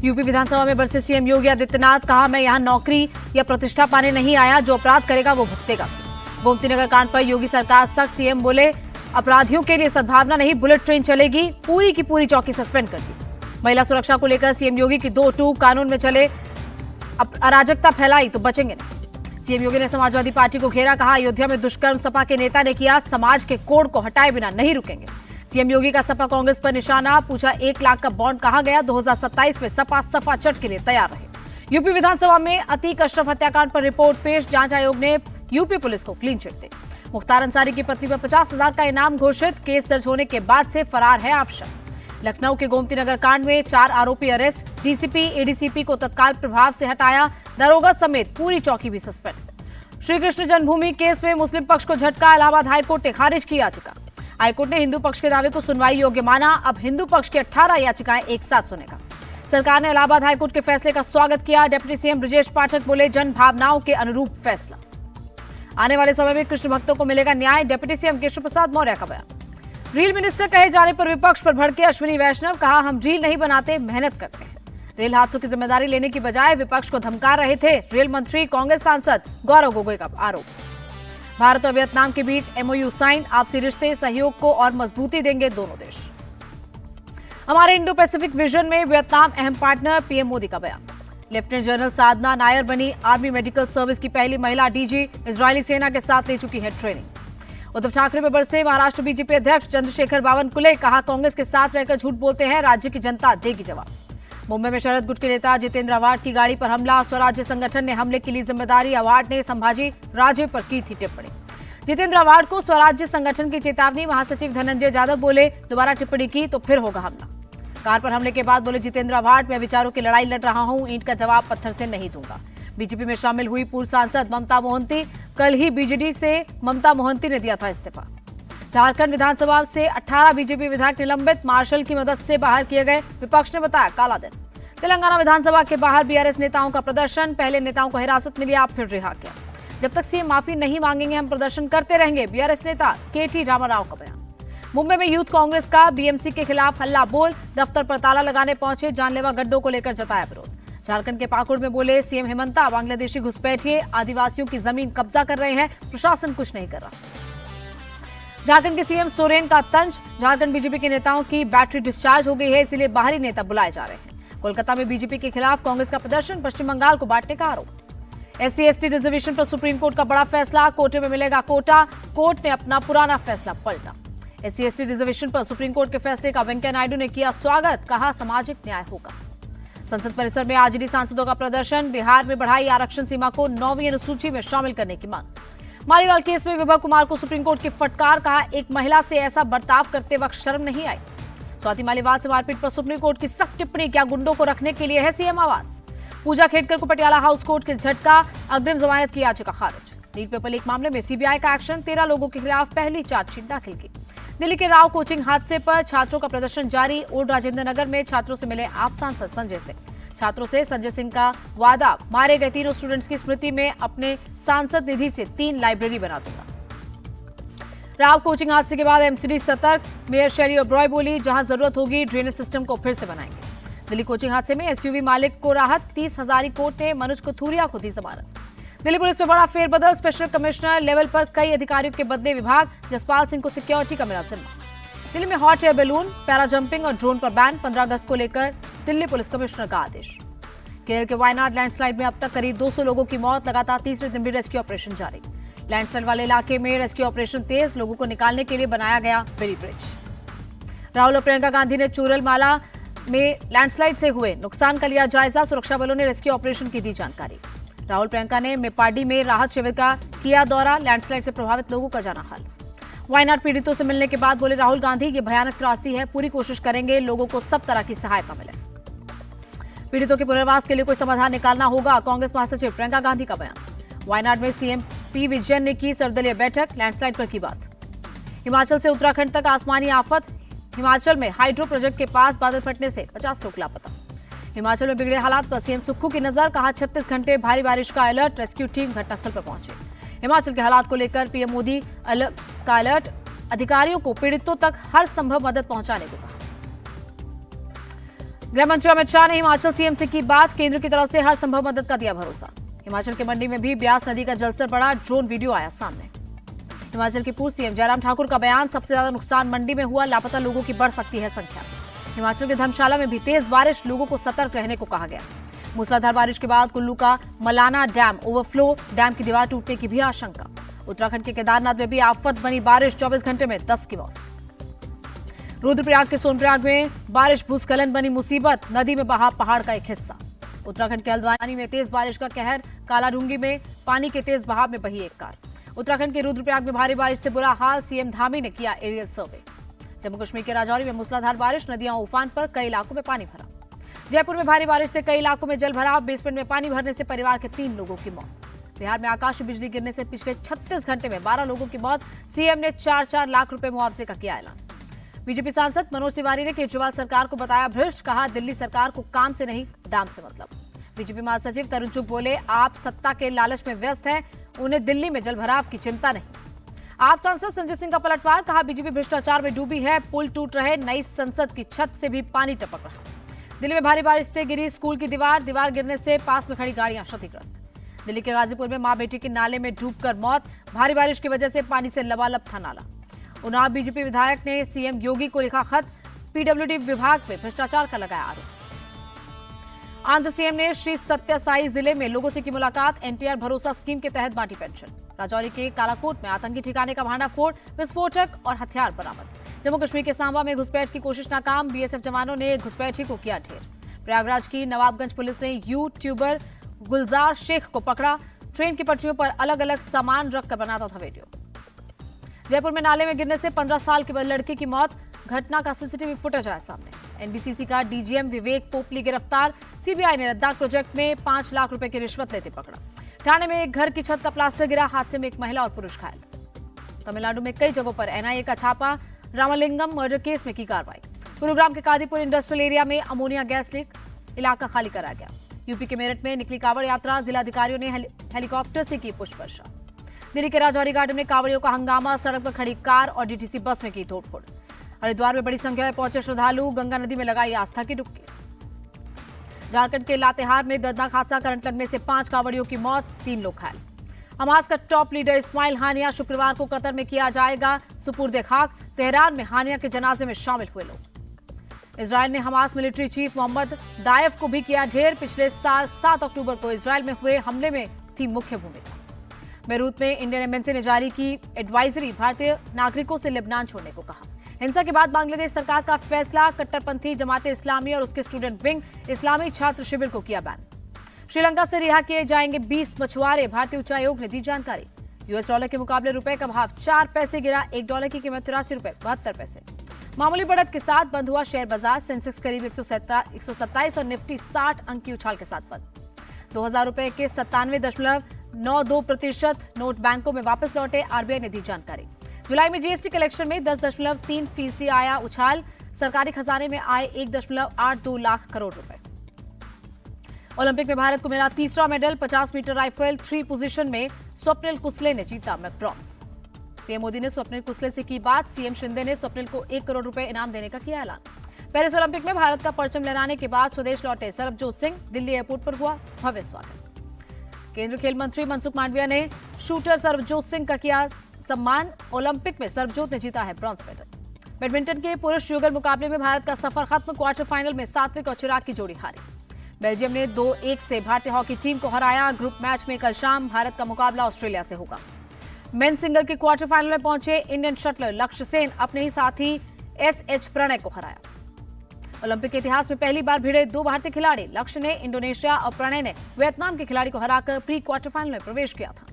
UP विधानसभा में बरसे CM Yogi Adityanath, कहा मैं यहां नौकरी या प्रतिष्ठा पाने नहीं आया, जो अपराध करेगा वो भुगतेगा। गोमती नगर कांड पर योगी सरकार सख्त, सीएम बोले अपराधियों के लिए सद्भावना नहीं, बुलेट ट्रेन चलेगी, पूरी की पूरी चौकी सस्पेंड कर दी। महिला सुरक्षा को लेकर सीएम योगी की 2-2 कानून में चले अराजकता फैलाई तो बचेंगे नहीं। सीएम योगी ने समाजवादी पार्टी को घेरा, कहा अयोध्या में दुष्कर्म सपा के नेता ने किया, समाज के कोड को हटाए बिना नहीं रुकेंगे। सीएम योगी का सपा कांग्रेस पर निशाना, पूछा 1 लाख का बॉन्ड कहां गया, 2027 में सपा सफा चट के लिए तैयार रहे। यूपी विधानसभा में अतीक अशरफ हत्याकांड पर रिपोर्ट पेश, जांच आयोग ने यूपी पुलिस को क्लीन चिट दी। मुख्तार अंसारी की पत्नी पर 50,000 का इनाम घोषित, केस दर्ज होने के बाद से फरार है आफशर। लखनऊ के गोमती नगर कांड में 4 आरोपी अरेस्ट, डीसीपी एडीसीपी को तत्काल प्रभाव से हटाया, दरोगा समेत पूरी चौकी भी सस्पेंड। श्री कृष्ण जन्मभूमि केस में मुस्लिम पक्ष को झटका, इलाहाबाद हाईकोर्ट ने खारिज की याचिका। हाईकोर्ट ने हिंदू पक्ष के दावे को सुनवाई योग्य माना, अब हिंदू पक्ष की 18 याचिकाएं एक साथ सुनेगा। सरकार ने इलाहाबाद हाईकोर्ट के फैसले का स्वागत किया। डिप्टी सीएम ब्रजेश पाठक बोले जन भावनाओं के अनुरूप फैसला। आने वाले समय में कृष्ण भक्तों को मिलेगा न्याय, डिप्टी सीएम केशव प्रसाद मौर्य का बयान। रील मिनिस्टर कहे जाने पर विपक्ष पर भड़के अश्विनी वैष्णव, कहा हम रील नहीं बनाते, मेहनत करते हैं। रेल हादसों की जिम्मेदारी लेने की बजाय विपक्ष को धमका रहे थे रेल मंत्री कांग्रेस सांसद गौरव गोगोई का आरोप। भारत और वियतनाम के बीच एमओयू साइन, आपसी रिश्ते सहयोग को और मजबूती देंगे दोनों देश। हमारे इंडो पैसिफिक विजन में वियतनाम अहम पार्टनर, पीएम मोदी का बयान। लेफ्टिनेंट जनरल साधना नायर बनी आर्मी मेडिकल सर्विस की पहली महिला डीजी, इजरायली सेना के साथ ले चुकी है ट्रेनिंग। उद्धव ठाकरे पर बरसे महाराष्ट्र बीजेपी अध्यक्ष चंद्रशेखर बावनकुले, कहा कांग्रेस के साथ रहकर झूठ बोलते हैं, राज्य की जनता देगी जवाब। मुंबई में शरद गुट के नेता जितेंद्र आव्हाड की गाड़ी पर हमला, स्वराज्य संगठन ने हमले के लिए जिम्मेदारी, आव्हाड ने संभाजी राजे पर की थी टिप्पणी। जितेंद्र आव्हाड को स्वराज्य संगठन की चेतावनी, महासचिव धनंजय यादव बोले दोबारा टिप्पणी की तो फिर होगा हमला। कार पर हमले के बाद बोले जितेंद्र आव्हाड, मैं विचारों की लड़ाई लड़ रहा हूं, ईंट का जवाब पत्थर से नहीं दूंगा। बीजेपी में शामिल हुई पूर्व सांसद ममता मोहंती, कल ही बीजेडी से ममता मोहंती ने दिया था इस्तीफा। झारखंड विधानसभा से 18 बीजेपी विधायक निलंबित, मार्शल की मदद से बाहर किए गए, विपक्ष ने बताया काला दिन। तेलंगाना विधानसभा के बाहर बीआरएस नेताओं का प्रदर्शन, पहले नेताओं को हिरासत में लिया फिर रिहा किया। जब तक सीएम माफी नहीं मांगेंगे हम प्रदर्शन करते रहेंगे, बीआरएस नेता केटी रामाराव का बयान। मुंबई में यूथ कांग्रेस का बीएमसी के खिलाफ हल्ला बोल, दफ्तर पर ताला लगाने पहुंचे, जानलेवा गड्ढों को लेकर जताया विरोध। झारखंड के पाकुड़ में बोले सीएम हेमंता, बांग्लादेशी घुसपैठिए आदिवासियों की जमीन कब्जा कर रहे हैं, प्रशासन कुछ नहीं कर रहा। झारखंड के सीएम सोरेन का तंज, झारखंड बीजेपी के नेताओं की बैटरी डिस्चार्ज हो गई है, इसलिए बाहरी नेता बुलाए जा रहे हैं। कोलकाता में बीजेपी के खिलाफ कांग्रेस का प्रदर्शन, पश्चिम बंगाल को बांटने का आरोप। एससी/एसटी रिजर्वेशन पर सुप्रीम कोर्ट का बड़ा फैसला, कोटे में मिलेगा कोटा, कोर्ट ने अपना पुराना फैसला पलटा। एससी/एसटी रिजर्वेशन पर सुप्रीम कोर्ट के फैसले का वेंकैया नायडू ने किया स्वागत, कहा सामाजिक न्याय होगा। संसद परिसर में आरजेडी सांसदों का प्रदर्शन, बिहार में बढ़ाई आरक्षण सीमा को 9वीं अनुसूची में शामिल करने की मांग। मालीवाल केस में विभा कुमार को सुप्रीम कोर्ट की फटकार, कहा एक महिला से ऐसा बर्ताव करते वक्त शर्म नहीं आई। स्वाति मालीवाल से मारपीट पर सुप्रीम कोर्ट की सख्त टिप्पणी, क्या गुंडों को रखने के लिए है सीएम आवास। पूजा खेड़कर को पटियाला हाउस कोर्ट के झटका, अग्रिम जमानत की याचिका खारिज। नीट पेपर लीक मामले में सीबीआई का एक्शन, 13 लोगों के खिलाफ पहली चार्जशीट दाखिल की। दिल्ली के राव कोचिंग हादसे पर छात्रों का प्रदर्शन जारी, ओल्ड राजेंद्र नगर में छात्रों से मिले आप सांसद संजय सिंह। छात्रों से संजय सिंह का वादा, मारे गए तीनों स्टूडेंट्स की स्मृति में अपने सांसद निधि से 3 लाइब्रेरी बना दूंगा। राव कोचिंग हादसे के बाद एमसीडी सतर्क, मेयर शैली ओब्रॉय बोली जहां जरूरत होगी ड्रेनेज सिस्टम को फिर से बनाएंगे। दिल्ली कोचिंग हादसे में एसयूवी मालिक को राहत, 30 हजारी कोर्ट ने मनोज कथूरिया को दी जमानत। दिल्ली पुलिस में बड़ा फेरबदल, स्पेशल कमिश्नर लेवल पर कई अधिकारियों के बदले विभाग, जसपाल सिंह को सिक्योरिटी का मिला जिम्मा। दिल्ली में hot air balloon, para jumping और ड्रोन पर बैन, 15 अगस्त को लेकर दिल्ली पुलिस कमिश्नर का आदेश। केरल के वायनाड लैंडस्लाइड में अब तक करीब 200 लोगों की मौत, लगातार तीसरे दिन भी रेस्क्यू ऑपरेशन जारी। लैंडस्लाइड वाले इलाके में रेस्क्यू ऑपरेशन तेज, लोगों को निकालने के लिए बनाया गया बेली ब्रिज। राहुल और प्रियंका गांधी ने चूरलमाला में लैंडस्लाइड से हुए नुकसान का लिया जायजा, सुरक्षा बलों ने रेस्क्यू ऑपरेशन की दी जानकारी। राहुल प्रियंका ने मेपाडी में राहत शिविर का किया दौरा, लैंडस्लाइड से प्रभावित लोगों का जाना हाल। वायनाड पीड़ितों से मिलने के बाद बोले राहुल गांधी, ये भयानक त्रासदी है, पूरी कोशिश करेंगे लोगों को सब तरह की सहायता मिले। पीड़ितों के पुनर्वास के लिए कोई समाधान निकालना होगा, कांग्रेस महासचिव प्रियंका गांधी का बयान। वायनाड में सीएम पी विजयन ने की सर्वदलीय बैठक, लैंडस्लाइड पर की बात। हिमाचल से उत्तराखंड तक आसमानी आफत, हिमाचल में हाइड्रो प्रोजेक्ट के पास बादल फटने से 50 लोग लापता। हिमाचल में बिगड़े हालात पर सीएम सुक्खू की नजर, कहा 36 घंटे भारी बारिश का अलर्ट, रेस्क्यू टीम घटनास्थल पर पहुंची। हिमाचल के हालात को लेकर पीएम मोदी का अलर्ट, अधिकारियों को पीड़ितों तक हर संभव मदद पहुंचाने को कहा। गृह मंत्री अमित शाह ने हिमाचल सीएम से की बात, केंद्र की तरफ से हर संभव मदद का दिया भरोसा। हिमाचल के मंडी में भी ब्यास नदी का जलस्तर बढ़ा, ड्रोन वीडियो आया सामने। हिमाचल के पूर्व सीएम जयराम ठाकुर का बयान, सबसे ज्यादा नुकसान मंडी में हुआ, लापता लोगों की बढ़ सकती है संख्या। हिमाचल के धर्मशाला में भी तेज बारिश, लोगों को सतर्क रहने को कहा गया। मूसलाधार बारिश के बाद कुल्लू का मलाना डैम ओवरफ्लो, डैम की दीवार टूटने की भी आशंका। उत्तराखंड के केदारनाथ में भी आफत बनी बारिश, 24 घंटे में 10 की मौत। रुद्रप्रयाग के सोनप्रयाग में बारिश, भूस्खलन बनी मुसीबत, नदी में बहा पहाड़ का एक हिस्सा। उत्तराखंड के हल्द्वानी में तेज बारिश का कहर, कालाढूंगी में पानी के तेज बहाव में बही एक कार। उत्तराखंड के रुद्रप्रयाग में भारी बारिश से बुरा हाल, सीएम धामी ने किया एरियल सर्वे। जम्मू कश्मीर के राजौरी में मूसलाधार बारिश, नदियां उफान पर, कई इलाकों में पानी भरा। जयपुर में भारी बारिश से कई इलाकों में जल भराव, बेसमेंट में पानी भरने से परिवार के 3 लोगों की मौत। बिहार में आकाशीय बिजली गिरने से पिछले 36 घंटे में 12 लोगों की मौत, सीएम ने 4-4 लाख रुपए मुआवजे का किया ऐलान। बीजेपी सांसद मनोज तिवारी ने केजरीवाल सरकार को बताया भ्रष्ट, कहा दिल्ली सरकार को काम से नहीं दाम से मतलब। बीजेपी महासचिव तरुण चुग बोले, आप सत्ता के लालच में व्यस्त हैं, उन्हें दिल्ली में जलभराव की चिंता नहीं। आप सांसद संजय सिंह का पलटवार, कहा बीजेपी भ्रष्टाचार में डूबी है, पुल टूट रहे, नई संसद की छत से भी पानी टपक रहा। दिल्ली में भारी बारिश से गिरी स्कूल की दीवार गिरने से पास में खड़ी गाड़ियां क्षतिग्रस्त। दिल्ली के गाजीपुर में मां बेटी की नाले में डूबकर मौत, भारी बारिश की वजह से पानी से लबालब था नाला। उन्नाव बीजेपी विधायक ने सीएम योगी को लिखा खत, पीडब्ल्यूडी विभाग में भ्रष्टाचार का लगाया आरोप। आंध्र सीएम ने श्री सत्य जिले में लोगों से की मुलाकात, एनटीआर भरोसा स्कीम के तहत बांटी पेंशन। राजौरी के कालाकोट में आतंकी ठिकाने का भांडाफोड़, विस्फोटक और हथियार बरामद। जम्मू कश्मीर के सांबा में घुसपैठ की कोशिश नाकाम, बीएसएफ जवानों ने घुसपैठी को किया ढेर। प्रयागराज की नवाबगंज पुलिस ने यूट्यूबर गुलजार शेख को पकड़ा, ट्रेन की पटरियों पर अलग अलग सामान रखकर बनाता था वीडियो। जयपुर में नाले में गिरने से 15 साल के लड़के की मौत, घटना का सीसीटीवी फुटेज आया सामने। एनबीसीसी का डीजीएम विवेक पोपली गिरफ्तार, सीबीआई ने लद्दाख प्रोजेक्ट में 5 लाख रुपए की रिश्वत लेते पकड़ा। ठाणे में एक घर की छत का प्लास्टर गिरा, हादसे में एक महिला और पुरुष घायल। तमिलनाडु में कई जगहों पर एनआईए का छापा, रामलिंगम मर्डर केस में की कार्रवाई। गुरुग्राम के कादीपुर इंडस्ट्रियल एरिया में अमोनिया गैस लीक, इलाका खाली कराया गया। यूपी के मेरठ में निकली कांवड़ यात्रा, जिलाधिकारियों ने हेलीकॉप्टर से की पुष्प वर्षा। दिल्ली के राजौरी गार्डन में कांवड़ियों का हंगामा, सड़क पर खड़ी कार और डीटीसी बस में की तोड़फोड़। हरिद्वार में बड़ी संख्या में पहुंचे श्रद्धालु, गंगा नदी में लगाई आस्था की डुबकी। झारखंड के लातेहार में दर्दनाक हादसा, करंट लगने से 5 कांवड़ियों की मौत, 3 लोग घायल। हमास का टॉप लीडर इस्माइल हानिया शुक्रवार को कतर में किया जाएगा सुपुर्दे खाक। तेहरान में हानिया के जनाजे में शामिल हुए लोग। इजरायल ने हमास मिलिट्री चीफ मोहम्मद दायफ को भी किया ढेर, पिछले साल 7 अक्टूबर को इजरायल में हुए हमले में थी मुख्य भूमिका। बेरूत में इंडियन एम्बेसी ने जारी की एडवाइजरी, भारतीय नागरिकों से लेबनान छोड़ने को कहा। हिंसा के बाद बांग्लादेश सरकार का फैसला, कट्टरपंथी जमाते इस्लामी और उसके स्टूडेंट विंग इस्लामी छात्र शिविर को किया बैन। श्रीलंका से रिहा किए जाएंगे 20 मछुआरे, भारतीय उच्चायोग ने दी जानकारी। यूएस डॉलर के मुकाबले रुपए का भाव 4 पैसे गिरा, 1 डॉलर की कीमत 83 रुपए 72 पैसे। मामूली बढ़त के साथ बंद हुआ शेयर बाजार, सेंसेक्स करीब 127 और निफ्टी 60 अंक की उछाल के साथ बंद। 2000 रुपए के 97.92% नोट बैंकों में वापस लौटे, आरबीआई ने दी जानकारी। जुलाई में जीएसटी कलेक्शन में 10.3% आया उछाल, सरकारी खजाने में आए 1.82 लाख करोड़ रुपए। ओलंपिक में भारत को मिला तीसरा मेडल, 50 मीटर राइफल 3 पोजीशन में स्वप्निल कुसले ने जीता ब्रॉन्ज। पीएम मोदी ने स्वप्निल कुसले से की बात, सीएम शिंदे ने स्वप्निल को 1 करोड़ रुपए इनाम देने का किया ऐलान। पेरिस ओलंपिक में भारत का परचम लहराने के बाद स्वदेश लौटे सरबजोत सिंह, दिल्ली एयरपोर्ट पर हुआ भव्य स्वागत। केंद्रीय खेल मंत्री मनसुख मांडविया ने शूटर सरबजोत सिंह का किया सम्मान, ओलंपिक में सरबजोत ने जीता है ब्रॉन्ज मेडल। बैडमिंटन के पुरुष युगल मुकाबले में भारत का सफर खत्म, क्वार्टर फाइनल में सात्विक और चिराग की जोड़ी हारी। बेल्जियम ने 2-1 से भारतीय हॉकी टीम को हराया। ग्रुप मैच में कल शाम भारत का मुकाबला ऑस्ट्रेलिया से होगा। मेन सिंगल के क्वार्टर फाइनल में पहुंचे इंडियन शटलर लक्ष्य सेन अपने ही साथी एसएच प्रणय को हराया। ओलंपिक के इतिहास में पहली बार भिड़े 2 भारतीय खिलाड़ी, लक्ष्य ने इंडोनेशिया और प्रणय ने वियतनाम के खिलाड़ी को हराकर प्री क्वार्टर फाइनल में प्रवेश किया था।